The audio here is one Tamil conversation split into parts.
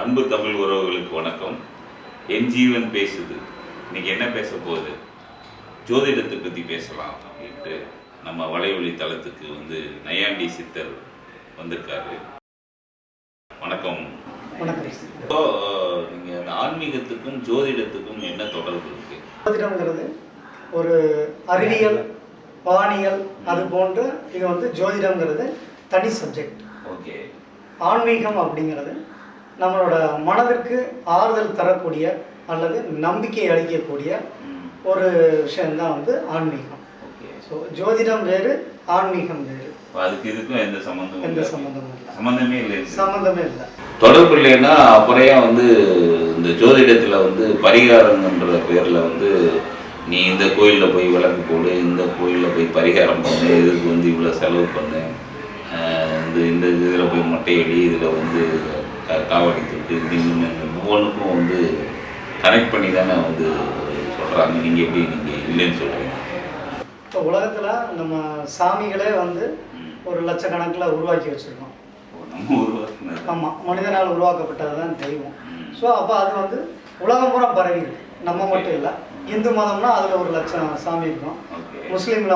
அன்பு தமிழ் உறவுகளுக்கு வணக்கம். என் ஜீவன் பேசுது. இன்னைக்கு என்ன பேச போகுது, ஜோதிடத்தை பற்றி பேசலாம் அப்படின்ட்டு நம்ம வலைவழி தளத்துக்கு நையாண்டி சித்தர் வந்திருக்காரு. வணக்கம். வணக்கம். நீங்கள் அந்த ஆன்மீகத்துக்கும் ஜோதிடத்துக்கும் என்ன தொடர்பு இருக்கு? ஜோதிடம்ங்கிறது ஒரு அறிவியல், வானியல், அது போன்ற இது ஜோதிடம்ங்கிறது தனி சப்ஜெக்ட். ஓகே. ஆன்மீகம் அப்படிங்கிறது நம்மளோட மனதிற்கு ஆறுதல் தரக்கூடிய அல்லது நம்பிக்கை அளிக்கக்கூடிய ஒரு விஷயம்தான் ஆன்மீகம். ஸோ ஜோதிடம் வேறு, ஆன்மீகம் வேறு. அதுக்கு இதுக்கும் எந்த சம்மந்தமும் இல்லை. சம்மந்தமே இல்லை. தொடர்பு இல்லைன்னா அப்புறம் இந்த ஜோதிடத்தில் பரிகாரம்ன்ற பேரில் நீ இந்த கோயிலில் போய் விளக்கு போடு, இந்த கோயிலில் போய் பரிகாரம் பண்ணு, இதுக்கு இவ்வளோ செலவு பண்ணு, இந்த இதில் போய் மொட்டையடி, இதில் காவடி தொட்டு, இப்படின்னு ஒவ்வொன்றுக்கும் கனெக்ட் பண்ணி தானே சொல்கிறாங்க. நீங்கள் எப்படி நீங்கள் இல்லைன்னு சொல்கிறீங்க? இப்போ உலகத்தில் நம்ம சாமிகளே ஒரு லட்சக்கணக்கில் உருவாக்கி வச்சுருக்கோம். நம்ம உருவாக்குனது. ஆமாம், மனிதனால் உருவாக்கப்பட்டது தான் தெய்வம். ஸோ அப்போ அது உலகம் பூரா பரவி இருக்கு. நம்ம மட்டும் இல்லை. இந்து மதம்னா அதில் ஒரு லட்சம் சாமி இருக்கும். முஸ்லீமில்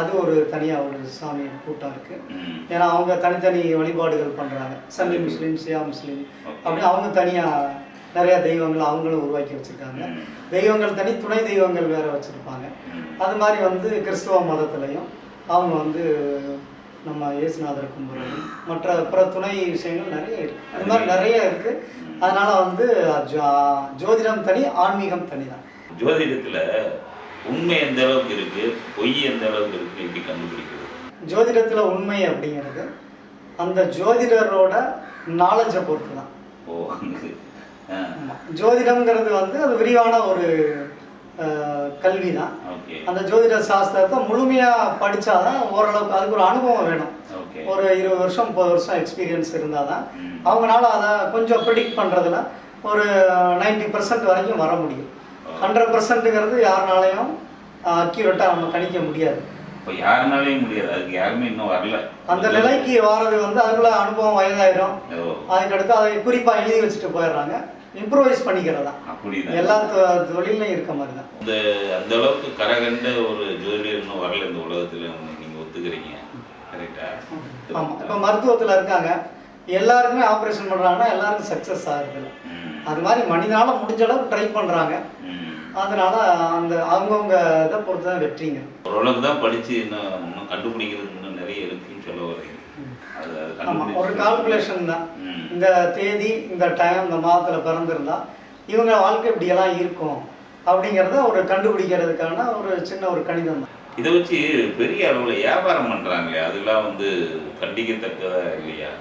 அது ஒரு தனியாக ஒரு சாமி கூட்டம் இருக்குது. ஏன்னா அவங்க தனித்தனி வழிபாடுகள் பண்ணுறாங்க. சன்னி முஸ்லீம், சியா முஸ்லீம் அப்படி அவங்க தனியாக நிறையா தெய்வங்கள் அவங்களும் உருவாக்கி வச்சுருக்காங்க. தெய்வங்கள் தனி, துணை தெய்வங்கள் வேறு வச்சுருப்பாங்க. அது மாதிரி கிறிஸ்துவ மதத்துலேயும் அவங்க நம்ம இயேசுநாதரை கும்பிட்றது, மற்ற பிற துணை விஷயங்கள் நிறைய இருக்குது. அது மாதிரி நிறைய இருக்குது. அதனால் ஜோதிடம் தனி, ஆன்மீகம் தனி தான். ஜோதிடத்தில் உண்மை எந்த அளவுக்கு இருக்கு, பொய் எந்த அளவுக்கு இருக்கு, எப்படி கண்டுபிடிக்கிறது? ஜோதிடத்தில் உண்மை அப்படிங்கிறது அந்த ஜோதிடரோட நாலேஜை பொறுத்து தான். ஜோதிடம்ங்கிறது அது விரிவான ஒரு கல்வி தான். அந்த ஜோதிட சாஸ்திரத்தை முழுமையாக படித்தாதான் ஓரளவுக்கு அதுக்கு ஒரு அனுபவம் வேணும். ஒரு 20 வருஷம் 30 வருஷம் எக்ஸ்பீரியன்ஸ் இருந்தால் தான் அவங்களால அதை கொஞ்சம் ப்ரிடிக்ட் பண்ணுறதுல ஒரு 90% வரைக்கும் வர முடியும். 100%ங்கிறது யாருனாலையும் அக்யூரேட்டாக நம்ம கணிக்க முடியாது. இப்போ யாருனாலையும் முடியாது. அதுக்கு யாருமே இன்னும் வரல. அந்த நிலைக்கு வாரது அதுக்குள்ள அனுபவம் வயதாயிரும். அதுக்கடுத்து அதை குறிப்பாக எழுதி வச்சுட்டு போயிடுறாங்க. இம்ப்ரூவைஸ் பண்ணிக்கிறதா எல்லா தொழிலையும் இருக்க மாதிரி தான். அந்த அளவுக்கு கரகண்ட ஒரு ஜோதிடர் இன்னும் வரல இந்த உலகத்தில். நீங்கள் ஒத்துக்கிறீங்க, கரெக்டா? ஆமாம். இப்போ மருத்துவத்தில் இருக்காங்க, எல்லாருக்குமே ஆப்ரேஷன் பண்ணுறாங்கன்னா எல்லாருக்கும் சக்ஸஸ் ஆகுறதில்ல. அது மாதிரி மனிதனால முடிஞ்ச அளவுக்கு ட்ரை பண்ணுறாங்க. அதனால அந்த அவங்கவுங்க இதை பொறுத்து தான் வெற்றிங்க. ஓரளவுக்கு தான் படித்து இன்னும் கண்டுபிடிக்கிறது இன்னும் நிறைய இருக்குன்னு சொல்ல வரீங்க. ஆமாம், ஒரு கால்குலேஷன் தான். இந்த தேதி, இந்த டைம், இந்த மாதத்தில் பிறந்திருந்தா இவங்க வாழ்க்கை இப்படியெல்லாம் இருக்கும் அப்படிங்கிறத ஒரு கண்டுபிடிக்கிறதுக்கான ஒரு சின்ன ஒரு கணிதம் தான். இதை வச்சு பெரிய அளவில் வியாபாரம் பண்ணுறாங்களே, அதெல்லாம் கண்டிக்கத்தக்கதா இல்லையா?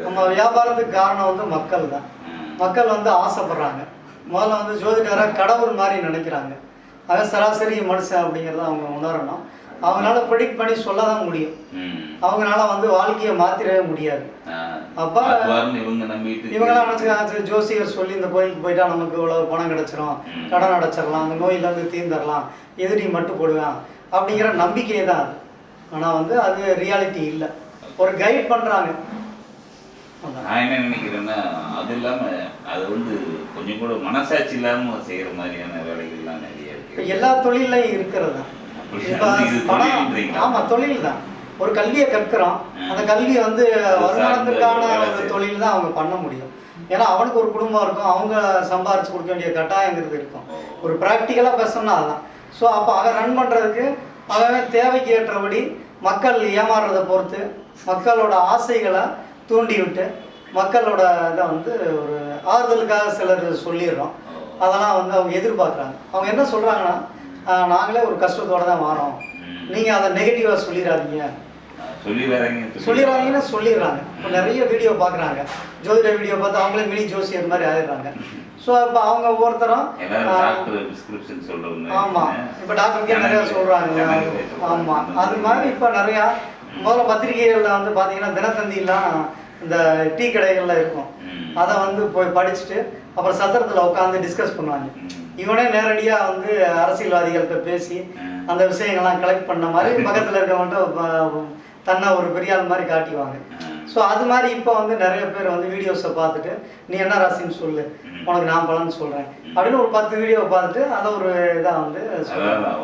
நம்ம வியாபாரத்துக்கு காரணம் மக்கள் தான். மக்கள் ஆசைப்படுறாங்க. முதல்ல ஜோதிடராக கடவுள் மாதிரி நினைக்கிறாங்க. அது சராசரி மனுஷன் அப்படிங்கிறத அவங்க உணரணும். அவங்களால ப்ரெடிக்ட் பண்ணி சொல்ல தான் முடியும். அவங்களால வாழ்க்கையை மாற்றிடவே முடியாது. அப்போ இவங்களாம் நினச்சி ஜோசியர் சொல்லி இந்த கோயிலுக்கு போயிட்டா நமக்கு இவ்வளோ பணம் கிடச்சிரும், கடன் அடைச்சிடலாம், அந்த நோயிலேருந்து தீர்ந்துடலாம், எதிரி மட்டும் போடுவேன் அப்படிங்கிற நம்பிக்கையே தான் அது. ஆனால் அது ரியாலிட்டி இல்லை. ஒரு கைட் பண்ணுறாங்க. நான் என்ன நினைக்கிறேன்னா, அது இல்லாமல் அது கொஞ்சம் கூட மனசாட்சி இல்லாமல் செய்கிற மாதிரியான வேலைகள்லாம் நிறைய இருக்குது. எல்லா தொழிலையும் இருக்கிறது தான். ஆமாம், தொழில் தான். ஒரு கல்வியை கற்கிறோம், அந்த கல்வி வருமானத்துக்கான ஒரு தொழில் தான் அவங்க பண்ண முடியும். ஏன்னா அவனுக்கு ஒரு குடும்பம் இருக்கும், அவங்க சம்பாரிச்சு கொடுக்க வேண்டிய கட்டாயங்கிறது இருக்கும். ஒரு ப்ராக்டிக்கலாக பேசணும்னா அதுதான். ஸோ அப்போ அதை ரன் பண்ணுறதுக்கு அவன் தேவைக்கு ஏற்றபடி மக்கள் ஏமாறுறதை பொறுத்து மக்களோட ஆசைகளை தூண்டி விட்டு மக்களோட இதை ஒரு ஆறுதலுக்காக சிலர் சொல்லிடுறோம். அதெல்லாம் அவங்க எதிர்பார்க்குறாங்க. அவங்க என்ன சொல்கிறாங்கன்னா, நாங்களே ஒரு கஷ்டத்தோடு தான் வரோம், நீங்கள் அதை நெகட்டிவாக சொல்லிடாதீங்கன்னு சொல்லிடுறாங்க. இப்போ நிறைய வீடியோ பார்க்குறாங்க, ஜோதிட வீடியோ பார்த்து அவங்களே மினி ஜோசியர் மாதிரி ஆயிடுறாங்க. ஸோ இப்போ அவங்க ஒவ்வொருத்தரும் ஆமாம், இப்போ டாக்டருக்கே நிறையா சொல்கிறாங்க. ஆமாம், அது மாதிரி இப்போ நிறையா முதல்ல பத்திரிகைகளில் பார்த்தீங்கன்னா தினத்தந்திலாம் இந்த டீ கடைகளில் இருக்கும். அதை போய் படிச்சுட்டு அப்புறம் சத்திரத்தில் உட்காந்து டிஸ்கஸ் பண்ணுவாங்க. இவனே நேரடியாக அரசியல்வாதிகள்கிட்ட பேசி அந்த விஷயங்கள்லாம் கலெக்ட் பண்ண மாதிரி பக்கத்தில் இருக்கவன்ட்டு தன்னை ஒரு பெரிய ஆள் மாதிரி காட்டிவாங்க. ஸோ அது மாதிரி இப்போ வந்து நிறைய பேர் வந்து வீடியோஸை பார்த்துட்டு நீ என்ன ராசின்னு சொல்லு, உனக்கு நான் பலன்னு சொல்கிறேன் அப்படின்னு ஒரு 10 வீடியோவை பார்த்துட்டு அதை ஒரு இதாக வந்து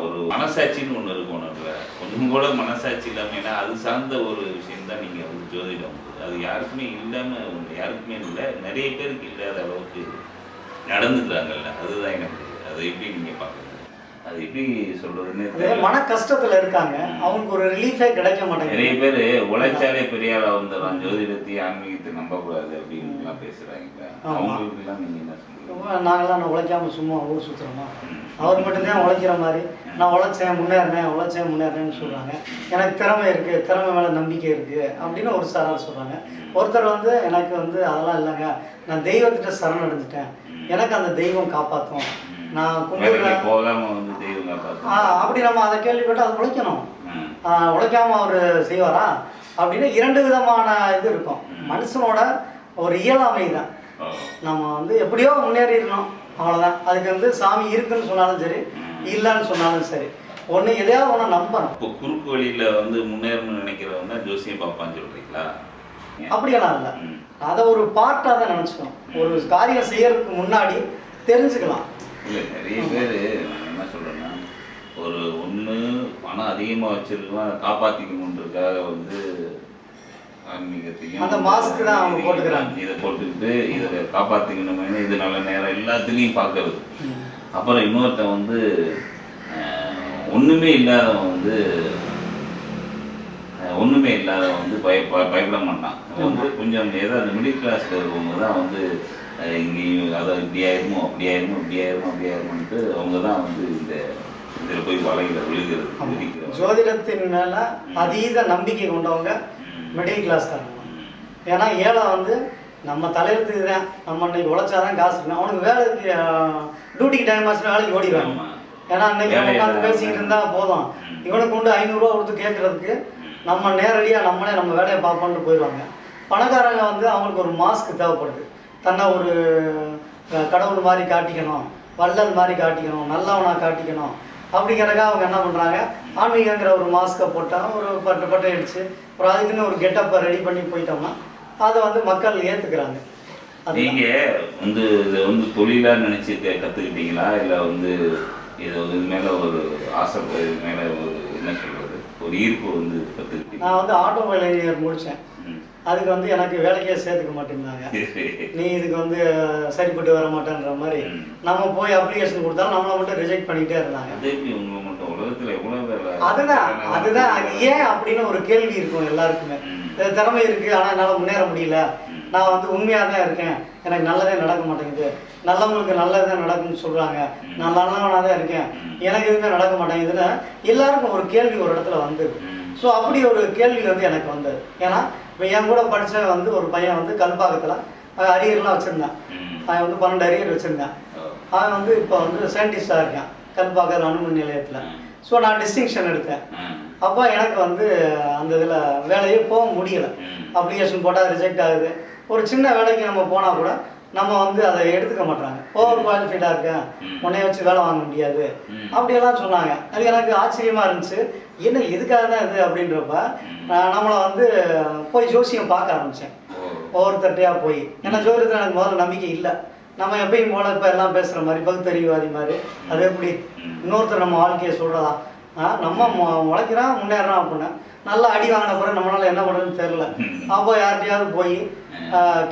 ஒரு மனசாட்சின்னு ஒன்று இருக்கும். நம்ம கொஞ்சம் கூட மனசாட்சி இல்லாமல் அது சார்ந்த ஒரு விஷயம் தான் நீங்கள் வந்து ஜோதிடம். அது யாருக்குமே இல்லாமல் யாருக்குமே இல்லை, நிறைய பேருக்கு இல்லாத அளவுக்கு நடந்துக்கிறாங்கல்ல. அதுதான் எனக்கு அதை எப்படி நீங்கள் பார்க்குறது, அது எப்படி சொல்றதுன்னு மன கஷ்டத்துல இருக்காங்க, அவங்களுக்கு ஒரு ரிலீஃபே கிடைக்க மாட்டேங்குது. நிறைய பேர் உழைச்சாலே பெரிய ஆளா வந்துடுறான், ஜோதிடத்தையும் ஆன்மீகத்தை நம்பக்கூடாது அப்படின்னு பேசுறாங்க. அவங்களுக்கு எல்லாம் நீங்க என்ன சொல்றீங்க? நாங்களாம் நான் உழைக்காம சும்மா ஊர் சுற்றுறோமா, அவர் மட்டும்தான் உழைக்கிற மாதிரி நான் உழைச்சேன் முன்னேறினேன்னு சொல்கிறாங்க. எனக்கு திறமை இருக்குது, திறமை மேலே நம்பிக்கை இருக்குது அப்படின்னு ஒரு சாரார் சொல்கிறாங்க. ஒருத்தர் வந்து எனக்கு வந்து அதெல்லாம் இல்லைங்க, நான் தெய்வத்திட்ட சரணடைஞ்சிட்டேன், எனக்கு அந்த தெய்வம் காப்பாற்றும், நான் போகாம வந்து தெய்வம் காப்பாற்றும் அப்படி நம்ம அதை கேள்விப்பட்டு அதை உழைக்கணும். உழைக்காமல் அவர் செய்வாரா அப்படின்னு 2 விதமான இது இருக்கும். மனுஷனோட ஒரு இயலாமை தான். நம்ம வந்து எப்படியோ முன்னேறிடணும், அவ்வளோதான். அதுக்கு வந்து சாமி இருக்குன்னு சொன்னாலும் சரி, இல்லைன்னு சொன்னாலும் சரி, ஒன்று எதையாவது ஒன்று நம்பணும். இப்போ குறுக்கு வழியில் வந்து முன்னேறணும்னு நினைக்கிறவங்க ஜோசியம் பார்ப்பான்னு சொல்கிறீங்களா? அப்படியெல்லாம் இல்லை, அதை ஒரு பார்ட்டாக தான் நினச்சிக்கணும். ஒரு காரியம் செய்யறதுக்கு முன்னாடி தெரிஞ்சுக்கலாம். இல்லை, நிறைய பேர் என்ன சொல்கிறேன்னா, ஒரு ஒன்று பணம் அதிகமாக வச்சுருக்கலாம் காப்பாற்றிக்கணுன்றதுக்காக வந்து ஆன்மீகத்தையும் அந்த மாஸ்க் தான் அவங்க போட்டுக்கிறாங்க. இதை போட்டுக்கிட்டு இதை காப்பாற்றிக்கணுமே, இது நல்ல நேரம் எல்லாத்துலேயும் பார்க்கறது. அப்புறம் இன்னொருத்தன் வந்து ஒன்றுமே இல்லாதவன் வந்து பயப்பட மாட்டான். வந்து கொஞ்சம் ஏதாவது மிடில் கிளாஸில் இருக்கவங்க தான் வந்து இங்கேயும் அதை இப்படி ஆயிருமோன்ட்டு அவங்க தான் வந்து இதில் போய் வலையில் விழுகிறது. ஜோதிடத்தின் மேலே அதீத நம்பிக்கை கொண்டவங்க மிடில் கிளாஸ் தான். ஏன்னா ஏழை வந்து நம்ம தலையெழுத்துக்கு தான், நம்ம இன்னைக்கு உழைச்சாதான் காசு இருக்கு, அவனுக்கு வேலைக்கு டியூட்டிக்கு டைம் ஆச்சுன்னா வேலைக்கு ஓடிடுவாங்க. ஏன்னா இன்னைக்கு நம்ம உட்காந்து பேசிக்கிட்டு இருந்தால் போதும், இவனுக்கு கொண்டு 500 ரூபா கொடுத்து கேட்கறதுக்கு நம்ம நேரடியாக நம்ம வேலையை பார்ப்போம்னு போயிடுவாங்க. பணக்காரங்க வந்து அவங்களுக்கு ஒரு மாஸ்க் தேவைப்படுது, தன்னை ஒரு கடவுள் மாதிரி காட்டிக்கணும், வள்ளல் மாதிரி காட்டிக்கணும், நல்லவனாக காட்டிக்கணும் அப்படிங்கிறக்காக அவங்க என்ன பண்ணுறாங்க, ஆன்மீகங்கிற ஒரு மாஸ்கை போட்டால் ஒரு பட்டை அடித்து ஒரு அதுக்குன்னு ஒரு கெட்டப்பை ரெடி பண்ணி போயிட்டோம்னா அதை வந்து மக்கள் ஏற்றுக்கிறாங்க. நீங்கள் வந்து இதை வந்து தொழிலாக நினச்சி கற்றுக்கிட்டீங்களா, இல்லை வந்து இதை வந்து மேலே ஒரு ஆசை, மேலே ஒரு என்ன சொல்கிறது, ஒரு ஈர்ப்பு வந்து கற்றுக்கிட்டீங்க? நான் வந்து ஆட்டோமொபைல் இன்ஜினியர் முடித்தேன். அதுக்கு வந்து எனக்கு வேலைக்கே சேர்த்துக்க மாட்டேங்கிறாங்க, நீ இதுக்கு வந்து சரிப்பட்டு வர மாட்டேன்ற மாதிரி. நம்ம போய் அப்ளிகேஷன் கொடுத்தாலும் நம்மளை மட்டும் ரிஜெக்ட் பண்ணிகிட்டே இருந்தாங்க. அதுதான் அது ஏன் அப்படின்னு ஒரு கேள்வி இருக்கும் எல்லாருக்குமே. திறமை இருக்குது ஆனால் என்னால் முன்னேற முடியல, நான் வந்து உண்மையாக தான் இருக்கேன், எனக்கு நல்லதே நடக்க மாட்டேங்குது, நல்லவங்களுக்கு நல்லதான் நடக்கும்னு சொல்கிறாங்க, நான் நல்லவனாக தான் இருக்கேன், எனக்கு எதுவுமே நடக்க மாட்டேங்குதுன்னு எல்லாருக்கும் ஒரு கேள்வி ஒரு இடத்துல வந்தது. ஸோ அப்படி ஒரு கேள்வி வந்து எனக்கு வந்தது. ஏன்னா இப்போ என் கூட படித்த வந்து ஒரு பையன் வந்து கல்பாக்கத்தில் அரியர்லாம் வச்சுருந்தேன், அவன் வந்து 12 அரியர் வச்சுருந்தேன். அவன் வந்து இப்போ வந்து சயின்டிஸ்டாக இருக்கான் கல்பாக்கம் அணுமின் நிலையத்தில். ஸோ நான் டிஸ்டிங்ஷன் எடுத்தேன். அப்போ எனக்கு வந்து அந்த இதில் வேலையே போக முடியலை, அப்ளிகேஷன் போட்டால் ரிஜெக்ட் ஆகுது. ஒரு சின்ன வேலைக்கு நம்ம போனால் கூட நம்ம வந்து அதை எடுத்துக்க மாட்டாங்க, ஓவர் குவாலிஃபைடாக இருக்கேன், உன்னைய வச்சு வேலை வாங்க முடியாது அப்படியெல்லாம் சொன்னாங்க. அது எனக்கு ஆச்சரியமாக இருந்துச்சு, என்ன எதுக்காக தான் இது அப்படின்றப்ப நம்மளை வந்து போய் ஜோசியம் பார்க்க ஆரம்பித்தேன் ஒவ்வொருத்தட்டையாக போய். ஏன்னா ஜோதிடத்தில் எனக்கு முதல்ல நம்பிக்கை இல்லை, நம்ம எப்பயும் போல இப்போ எல்லாம் பேசுகிற மாதிரி பகுத்தறிவாதி மாதிரி அது எப்படி இன்னொருத்தர் நம்ம வாழ்க்கையை சொல்கிறதா, நம்ம உழைக்கிறான் முன்னேறான் அப்படின்னு நல்லா அடி வாங்கின பிறகு நம்மளால் என்ன பண்ணுறதுன்னு தெரில. அப்போ யார்கிட்டையாவது போய்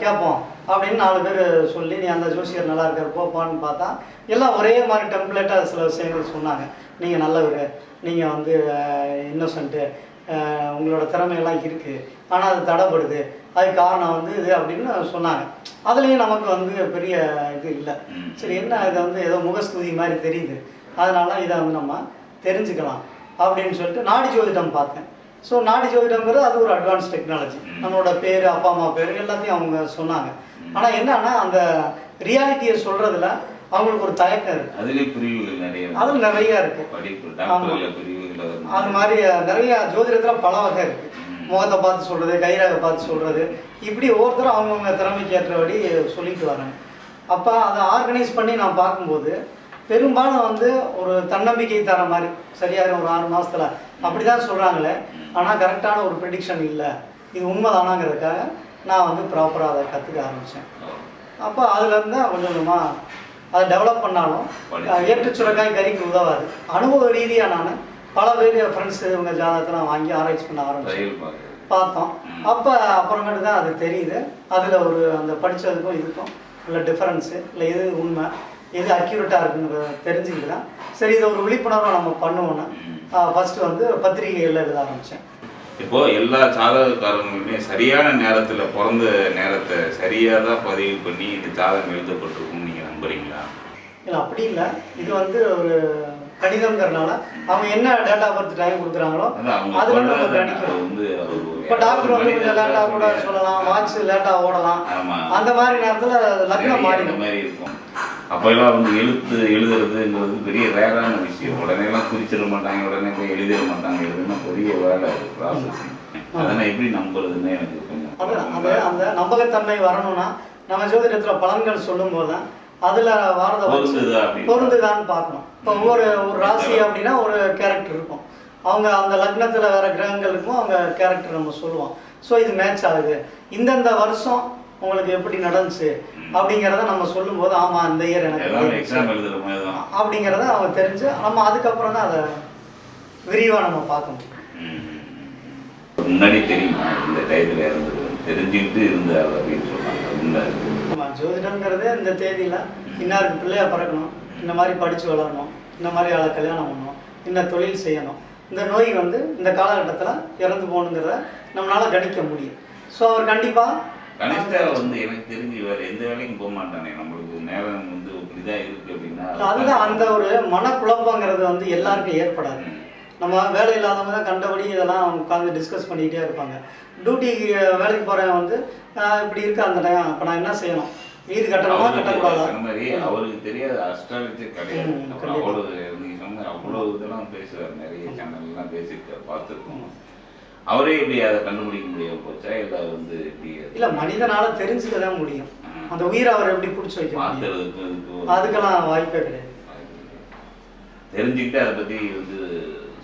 கேட்போம் அப்படின்னு 4 பேர் சொல்லி நீ அந்த ஜோசியர் நல்லா இருக்கார் போப்பான்னு பார்த்தா எல்லாம் ஒரே மாதிரி டெம்ப்ளேட்டாக சில விஷயங்கள் சொன்னாங்க. நீங்கள் நல்லவர், நீங்கள் வந்து இன்னோசன்ட்டு, உங்களோட திறமையெல்லாம் இருக்குது, ஆனால் அது தடைப்படுது, அதுக்கு காரணம் வந்து இது அப்படின்னு சொன்னாங்க. அதுலேயும் நமக்கு வந்து பெரிய இது இல்லை. சரி என்ன இதை வந்து ஏதோ முகஸ்துதி மாதிரி தெரியுது, அதனால இதை வந்து நம்ம தெரிஞ்சுக்கலாம் அப்படின்னு சொல்லிட்டு நாடி ஜோதிடம் பார்த்தேன். ஸோ நாடி ஜோதிடங்கிறது அது ஒரு அட்வான்ஸ் டெக்னாலஜி, நம்மளோட பேர் அப்பா அம்மா பேர் எல்லாத்தையும் அவங்க சொன்னாங்க. ஆனால் என்னன்னா அந்த ரியாலிட்டியை சொல்கிறதுல அவங்களுக்கு ஒரு தயக்கம் இருக்குது. அதுலேயும் பிரிவுகள் நிறைய, அதில் நிறையா இருக்குது. அது மாதிரி நிறைய ஜோதிடத்தில் பல வகை இருக்குது. முகத்தை பார்த்து சொல்கிறது, கைராக பார்த்து சொல்கிறது, இப்படி ஒவ்வொருத்தரும் அவங்கவுங்க திறமைக்கு ஏற்றபடி சொல்லிட்டு வராங்க. அப்போ அதை ஆர்கனைஸ் பண்ணி நான் பார்க்கும்போது பெரும்பாலும் வந்து ஒரு தன்னம்பிக்கை தர மாதிரி சரியாக ஒரு 6 மாதத்தில் அப்படி தான் சொல்கிறாங்களே, ஆனால் கரெக்டான ஒரு ப்ரெடிக்ஷன் இல்லை. இது உண்மைதானாங்கிறதுக்காக நான் வந்து ப்ராப்பராக அதை கற்றுக்க ஆரம்பித்தேன். அப்போ அதுலேருந்து கொஞ்சம் கொஞ்சமாக அதை டெவலப் பண்ணாலும் ஏற்று சுரக்காய் கறிக்கு உதவாது. அனுபவ ரீதியாக நான் பல பேர் ஃப்ரெண்ட்ஸு இவங்க ஜாதகத்தெல்லாம் வாங்கி ஆராய்ச்சி பண்ண ஆரம்பிச்சேன், பார்த்தோம். அப்போ அப்புறமேட்டு தான் அது தெரியுது. அதில் ஒரு அந்த படித்ததுக்கும் இதுக்கும் உள்ள டிஃப்ரென்ஸு, இல்லை எது உண்மை எது அக்யூரேட்டாக இருக்குங்கிறத தெரிஞ்சுக்கிட்டு சரி இதை ஒரு விழிப்புணர்வை நம்ம பண்ணுவோன்னு ஃபஸ்ட்டு வந்து பத்திரிகைகளில் எழுத ஆரம்பித்தேன். இப்போது எல்லா ஜாதகக்காரங்களுமே சரியான நேரத்தில் பிறந்த நேரத்தை சரியாக தான் பதிவு பண்ணி இந்த ஜாதகம் எழுதப்பட்டிருக்கும்னு நீங்கள் நம்புறீங்களா? இல்லை அப்படி இல்லை. இது வந்து ஒரு கடிதங்கிறதுனால அவங்க என்ன டேட்டா பர்த் டைம் கொடுக்குறாங்களோ அதில் நம்ம கணிக்கிறோம். இப்போ டாக்டர் வந்து கொஞ்சம் லேட்டாக கூட சொல்லலாம், வாட்ச் லேட்டாக ஓடலாம், அந்த மாதிரி நேரத்தில் லக்னம் மாறி மாதிரி இருக்கும். அப்போல்லாம் வந்து எழுதுறதுங்கிறது பெரிய ரேரான விஷயம். உடனேலாம் குறிச்சிட மாட்டாங்க, உடனே போய் எழுதிட மாட்டாங்க. எழுதுனா பெரிய வேலை ப்ராசஸிங். அதனால் எப்படி நம்புறதுன்னு எனக்கு கொஞ்சம் அது அந்த நம்பகத்தன்மை வரணும்னா நம்ம ஜோதிடத்தில் பலன்கள் சொல்லும் போது தான் அதில் வாரத பொருந்துதான்னு பார்க்கணும். இப்போ ஒரு ராசி அப்படின்னா ஒரு கேரக்டர் இருக்கும், அவங்க அந்த லக்னத்தில் வேற கிரகங்கள் இருக்கும், அவங்க கேரக்டர் நம்ம சொல்லுவோம். ஸோ இது மேட்ச் ஆகுது, இந்தந்த வருஷம் உங்களுக்கு எப்படி நடந்துச்சு அப்படிங்கிறத நம்ம சொல்லும்போது ஆமாம் இந்த இயர் எனக்கு எக்ஸாம் எழுதுற மாதிரி தான் அப்படிங்கிறத அவங்க தெரிஞ்சு நம்ம அதுக்கப்புறம் தான் அதை விரிவாக நம்ம பார்க்க முடியும். முன்னாடி தெரியுமா இந்த டயத்தில் இருந்தது தெரிஞ்சுக்கிட்டு இருந்தார் அப்படின்னு சொன்னாங்க. ஆமாம், ஜோதிடங்கிறது இந்த தேதியில் இன்னாருக்கு பிள்ளையாக பிறக்கணும், இந்த மாதிரி படித்து வளரணும், இந்த மாதிரி ஆளை கல்யாணம் பண்ணணும், இந்த தொழில் செய்யணும், இந்த நோய் வந்து இந்த காலகட்டத்தில் இறந்து போகணுங்கிறத நம்மளால் கணிக்க முடியும். ஸோ அவர் கண்டிப்பாக கணிதா வந்து எனக்கு தெரிஞ்சு வேறு எந்த வேலைக்கும் போக மாட்டானே. நம்மளுக்கு நேரம் வந்து இப்படிதான் இருக்குது அப்படின்னா அதுதான் அந்த ஒரு மனக்குழப்பங்கிறது வந்து எல்லாருக்கும் ஏற்படாது. நம்ம வேலை இல்லாதவங்க தான் கண்டபடி இதெல்லாம் உட்காந்து டிஸ்கஸ் பண்ணிக்கிட்டே இருப்பாங்க. டியூட்டிக்கு வேலைக்கு போகிறவன் வந்து இப்படி இருக்கு அந்த டைம், அப்போ நான் என்ன செய்யணும், வீடு கட்டணுமா கட்டக்கூடாதா? அந்த மாதிரி அவருக்கு தெரியாத அஸ்ட்ராலஜி கிடையாது. அவ்வளோ நீங்கள் சொன்ன அவ்வளோ இதெல்லாம் பேசுவார், நிறைய சேனல்லாம் பேசிட்டு பார்த்துருக்கோம். அவரே எப்படி அதை கண்டுபிடிக்க முடியாம போச்சா இல்லை வந்து எப்படி? இல்லை, மனிதனால தெரிஞ்சுக்க தான் முடியும். அந்த உயிரை அவர் எப்படி பிடிச்சி வைக்க முடியும்? அதுக்கெல்லாம் வாய்ப்பே கிடையாது. தெரிஞ்சுக்கிட்டு அதை பற்றி வந்து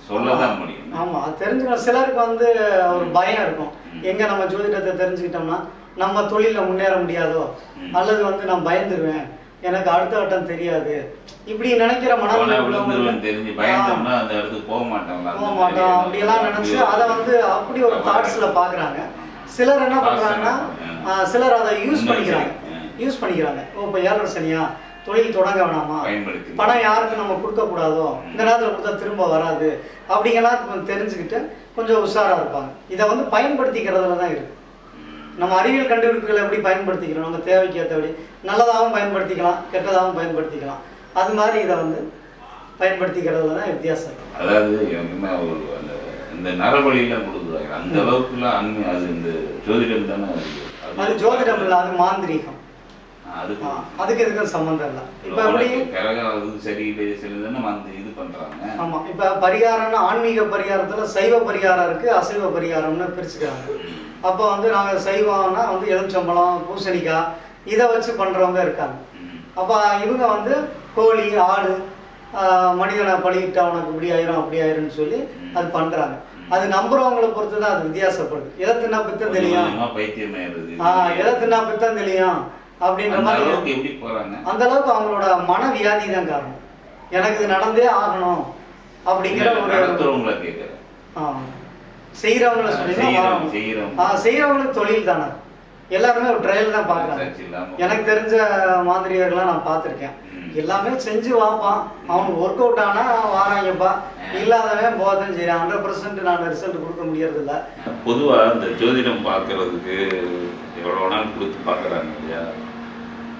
சொல்லதான் முடியும். ஆமாம், அது தெரிஞ்சுக்கணும். சிலருக்கு வந்து ஒரு பயம் இருக்கும், எங்கே நம்ம ஜோதிடத்தை தெரிஞ்சுக்கிட்டோம்னா நம்ம தொழிலில் முன்னேற முடியாதோ, அல்லது வந்து நான் பயந்துருவேன், எனக்கு அடுத்த கட்டம் தெரியாது, இப்படி நினைக்கிற மனநிலை தெரிஞ்சு பயந்தோம்னா அந்த இடத்துக்கு போக மாட்டோம் அப்படியெல்லாம் நினைச்சு அதை வந்து அப்படி ஒரு தாட்ஸ்ல பாக்குறாங்க. சிலர் என்ன பண்றாங்கன்னா சிலர் அதை யூஸ் பண்ணிக்கிறாங்க. ஓ இப்போ 7 சனியா, தொழில் தொடங்க வேணாமா, பணம் யாருக்கு நம்ம கொடுக்க கூடாதோ, இந்த நேரத்தில் கொடுத்தா திரும்ப வராது, அப்படிங்கலாம் தெரிஞ்சுக்கிட்டு கொஞ்சம் உஷாரா இருப்பாங்க. இதை வந்து பயன்படுத்திக்கிறதுல தான் இருக்கு. நம்ம அறிவியல் கண்டுபிடிப்புகளை எப்படி பயன்படுத்திக்கிறோம், நம்ம தேவைக்கு ஏற்றபடி நல்லதாகவும் பயன்படுத்திக்கலாம், கெட்டதாகவும் பயன்படுத்திக்கலாம். அது மாதிரி இதை வந்து பயன்படுத்திக்கிறதுல தான் வித்தியாசம். அதாவது என்ன ஒரு அந்த இந்த நரவழியெல்லாம் கொடுக்குறாங்க அந்த அளவுக்குலாம் அண்மை, அது இந்த ஜோதிடம் தானே? அது ஜோதிடம் இல்லை, அது மாந்திரீகம். அதுக்கு இதுக்கும் சம்மந்தம் இல்லை. இப்போ எப்படி சரியில்லை சரிதானே வந்து இது பண்ணுறாங்க. ஆமாம், இப்போ பரிகாரம்னா ஆன்மீக பரிகாரத்தில் சைவ பரிகாரம் இருக்குது, அசைவ பரிகாரம்னு பிரிச்சுக்கிறாங்க. அப்போ வந்து நாங்கள் சைவம்னா வந்து எலுமிச்சம்பழம், பூசணிக்காய் இதை வச்சு பண்ணுறவங்க இருக்காங்க. அப்போ இவங்க வந்து கோழி, ஆடு, மனிதனை பழிக்கிட்டு அவனுக்கு இப்படி ஆயிரும் அப்படி ஆயிரும்னு சொல்லி அது பண்ணுறாங்க. அது நம்புறவங்களை பொறுத்து தான் அது வித்தியாசப்படுது. எதை தின்னா பித்தம் தெரியும், எதை தின்னா பித்தம் தெரியும் அப்படின்ற மாதிரி அந்த அளவுக்கு அவங்களோட மன வியாதி தான் காரணம். எனக்கு இது நடந்தே ஆகணும் அப்படிங்கிற ஒரு செய்கிறவங்களை செய்கிறவங்களுக்கு தொழில் தானே. எல்லாருமே ஒரு ட்ரையல் தான் பார்க்குறாங்க. எனக்கு தெரிஞ்ச மாதிரியெல்லாம் நான் பார்த்துருக்கேன். எல்லாமே செஞ்சு வாப்பான், அவனுக்கு ஒர்க் அவுட் ஆனால் வாராங்கப்பா, இல்லாதவன் போதான் செய்யறான். 100% நான் ரிசல்ட் கொடுக்க முடியறதில்ல. பொதுவாக இந்த ஜோதிடம் பார்க்கறதுக்கு எவ்வளோ நாள் கொடுத்து பார்க்குறாங்க இல்லையா,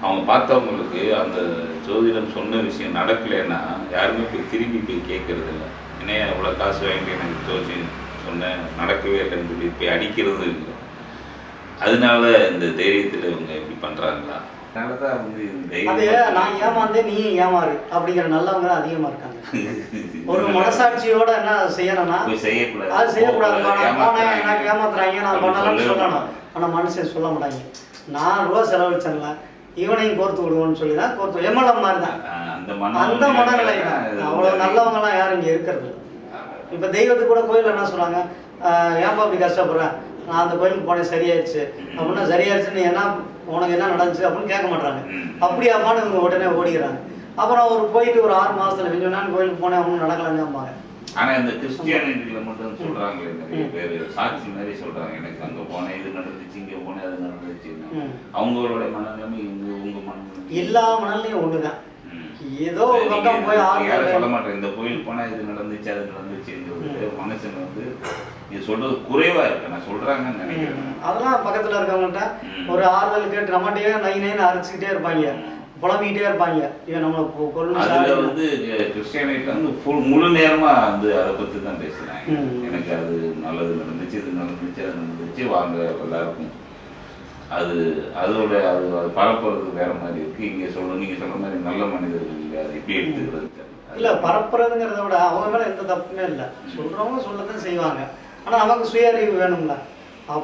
அவங்க பார்த்தவங்களுக்கு அந்த ஜோதிடம் சொன்ன விஷயம் நடக்கலைன்னா யாருமே போய் திரும்பி போய் கேட்கறது இல்லை. ஏன்னா எவ்வளோ காசு வாங்கி எனக்கு ஜோதிடம் சொன்னேன் நடக்கவே இல்லைன்னு சொல்லி போய் அடிக்கிறது இல்லை. அதனால இந்த தைரியத்தில் இவங்க எப்படி பண்ணுறாங்களா? அது நான் ஏமாந்தேன் நீ ஏமாறு அப்படிங்கிற நல்லவங்க அதிகமாக இருக்காங்க. ஒரு மனசாட்சியோட என்ன செய்யணும்னா அது செய்யக்கூடாது. எனக்கு ஏமாத்துறாங்க நான் பண்ணலாம்னு சொல்லணும். ஆனால் மனுஷன் சொல்ல மாட்டாங்க. நான் ரூபா செலவழிச்சேன்ல இவனையும் கோர்த்து விடுவோன்னு சொல்லி தான் கோர்த்து எம்எல்எம் மாதிரி தான் அந்த மனநிலை தான். அவ்வளோ நல்லவங்கலாம் யாரும் இங்கே இருக்கிறது இல்லை. இப்போ தெய்வத்துக்கு கூட கோயிலில் என்ன சொல்கிறாங்க, ஏன்பா அப்படி கஷ்டப்படுறேன், நான் அந்த கோயிலுக்கு போனேன் சரியாயிடுச்சு அப்படின்னா சரியாயிடுச்சுன்னு என்ன உனக்கு என்ன நடந்துச்சு அப்படின்னு கேட்க மாட்டாங்க. அப்படியாப்பான்னு இவங்க உடனே ஓடிக்கிறாங்க. அப்புறம் ஒரு போயிட்டு ஒரு 6 மாதத்துல கொஞ்சம் நாள் கோயிலுக்கு போனேன் ஒன்றும் நடக்கலன்னு. ஆனால் இந்த கிறிஸ்டியானிட்டியில மட்டும் சொல்கிறாங்களே நிறைய பேர் சாட்சி மாதிரி சொல்கிறாங்க, எனக்கு அங்கே போனேன் இது நடந்துச்சு, இங்கே போனேன் அது நடந்துச்சுன்னு. அவங்களோட மனநிலைமை உங்கள் மனநிலைமை எல்லா மனநிலையும் ஒன்று தான். ஏதோ ஒரு பக்கம் போய் சொல்ல மாட்டேன், இந்த கோயில் போனால் இது நடந்துச்சு அது நடந்துச்சுன்றது மனுஷன் வந்து இது சொல்றது குறைவா இருக்கு. நான் சொல்றாங்கன்னு நினைக்கிறேன். அதெல்லாம் பக்கத்தில் இருக்கவங்கள்ட்ட ஒரு ஆறுதல் கேட்டு நம்மகிட்டயே நைன்னு அரைச்சிக்கிட்டே இருப்பாங்க, புலம்பிக்கிட்டே இருப்பாங்க. இவன் நம்மளை அதுல வந்து கிறிஸ்டியானிட்டி வந்து முழு நேரமா வந்து அதை பத்தி தான் பேசுறாங்க. எனக்கு அது நல்லது நடந்துச்சு இது நடந்துச்சு அது நடந்துச்சு வாங்க எல்லாருக்கும் அது அதோட அது பரப்புறது வேற மாதிரி இருக்கு. இங்க நீங்க சொல்ற மாதிரி நல்ல மனிதர்கள் இல்லை, அது எப்படி எடுத்துக்கிறது இல்ல. பரப்புறதுங்கிறத விட அவங்க மேல எந்த தப்புமே இல்லை. சொல்றவங்க சொல்லதான் செய்வாங்க. ஆனா நமக்கு சுய அறிவு வேணும்ல.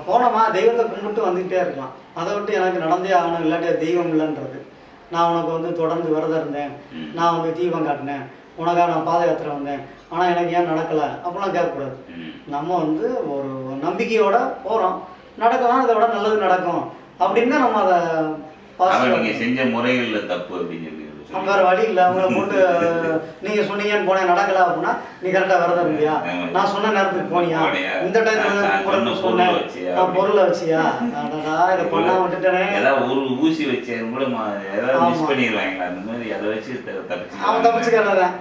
போனோமா தெய்வத்தை கும்பிட்டு வந்துகிட்டே இருக்கலாம். அதை விட்டு எனக்கு நடந்தே ஆகணும் இல்லாட்டி தெய்வம் இல்லைன்றது. நான் உனக்கு வந்து தொடர்ந்து விரதம் இருந்தேன், நான் வந்து தீபம் காட்டினேன், உனக்காக நான் பாத யாத்திரை வந்தேன், ஆனால் எனக்கு ஏன் நடக்கலை அப்படிலாம் கேட்கக்கூடாது. நம்ம வந்து ஒரு நம்பிக்கையோட போகிறோம், நடக்கலாம் இதை விட நல்லது நடக்கும் அப்படின்னு நம்ம அதை செஞ்ச முறைகளில் தப்பு அப்படின்னு சொல்லி வேறு வழி இல்லை. அவங்கள போட்டு நீங்கள் சொன்னீங்கன்னு போனேன் நடக்கலை அப்படின்னா நீ கரெக்டாக விரதம் இருந்தியா, நான் சொன்ன நேரத்துக்கு போனியா, இந்த டைத்துல சொன்னேன் பொருளை வச்சியா, இதை பண்ணா விட்டுட்டேனே ஒரு ஊசி வச்சேன் கூட மிஸ் பண்ணிடுவாங்க. அந்த மாதிரி அதை வச்சு அவன் தப்பிச்சுக்கிறதான்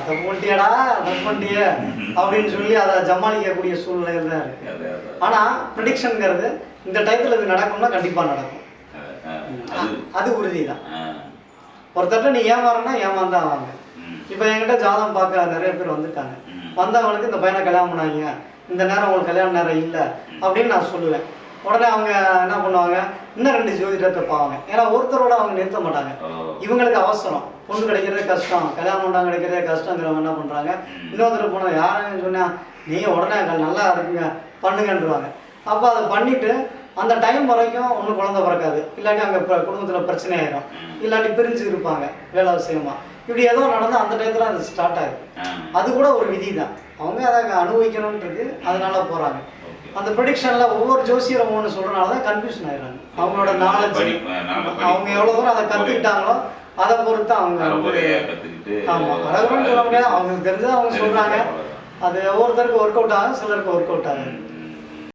தப்பு பண்ணிட்டியாடா தப்பு பண்ணிட்டிய அப்படின்னு சொல்லி அதை ஜமாளிக்கக்கூடிய சூழ்நிலைகள் தான் இருக்கு. ஆனால் ப்ரிடிக்ஷனுங்கிறது இந்த டயத்தில் இது நடக்கும்னா கண்டிப்பாக நடக்கும், அது உறுதி தான். ஒருத்தட்ட நீ ஏமாறனா ஏமாந்தான் வாங்க. இப்போ என்கிட்ட ஜாதகம் பார்க்க நிறைய பேர் வந்துட்டாங்க. வந்தவங்களுக்கு இந்த பையனை கல்யாணம் பண்ணாங்க, இந்த நேரம் உங்களுக்கு கல்யாண நேரம் இல்லை அப்படின்னு நான் சொல்லுவேன். உடனே அவங்க என்ன பண்ணுவாங்க, இன்னும் 2 ஜோதிடத்தை பார்ப்பாங்க. ஏன்னா ஒருத்தரோட அவங்க நிறுத்த மாட்டாங்க. இவங்களுக்கு அவசரம், பொண்ணு கிடைக்கிறதே கஷ்டம், கல்யாணம் பண்ணாங்க கிடைக்கிறதே கஷ்டங்கிறவங்க என்ன பண்ணுறாங்க, இன்னொருத்தர் போனோம் யாருன்னு சொன்னால் நீங்கள் உடனே நல்லா இருக்குங்க பண்ணுங்கன்றுவாங்க. அப்போ அதை பண்ணிவிட்டு அந்த டைம் வரைக்கும் ஒன்றும் குழந்தை பிறக்காது, இல்லாட்டி அங்கே குடும்பத்தில் பிரச்சனை ஆயிடும், இல்லாட்டி பிரிஞ்சு இருப்பாங்க வேலை விஷயமா. இப்படி ஏதோ நடந்தால் அந்த டயத்தில் அது ஸ்டார்ட் ஆகுது. அது கூட ஒரு விதி தான், அவங்க அதை அனுபவிக்கணும்ன்றது அதனால போகிறாங்க. அந்த ப்ரெடிக்ஷனில் ஒவ்வொரு ஜோசியரும் ஒன்று சொல்கிறனால தான் கன்ஃபியூஷன் ஆயிடுறாங்க. அவங்களோட நாலேஜ் அவங்க எவ்வளோ தூரம் அதை கற்றுக்கிட்டாங்களோ அதை பொறுத்து அவங்க ஆமாம் அழகுன்னு சொல்ல முடியாது. அவங்களுக்கு தெரிஞ்சதை அவங்க சொல்கிறாங்க. அது ஒவ்வொருத்தருக்கு ஒர்க் அவுட் ஆகும், சிலருக்கு ஒர்க் அவுட் ஆகும்.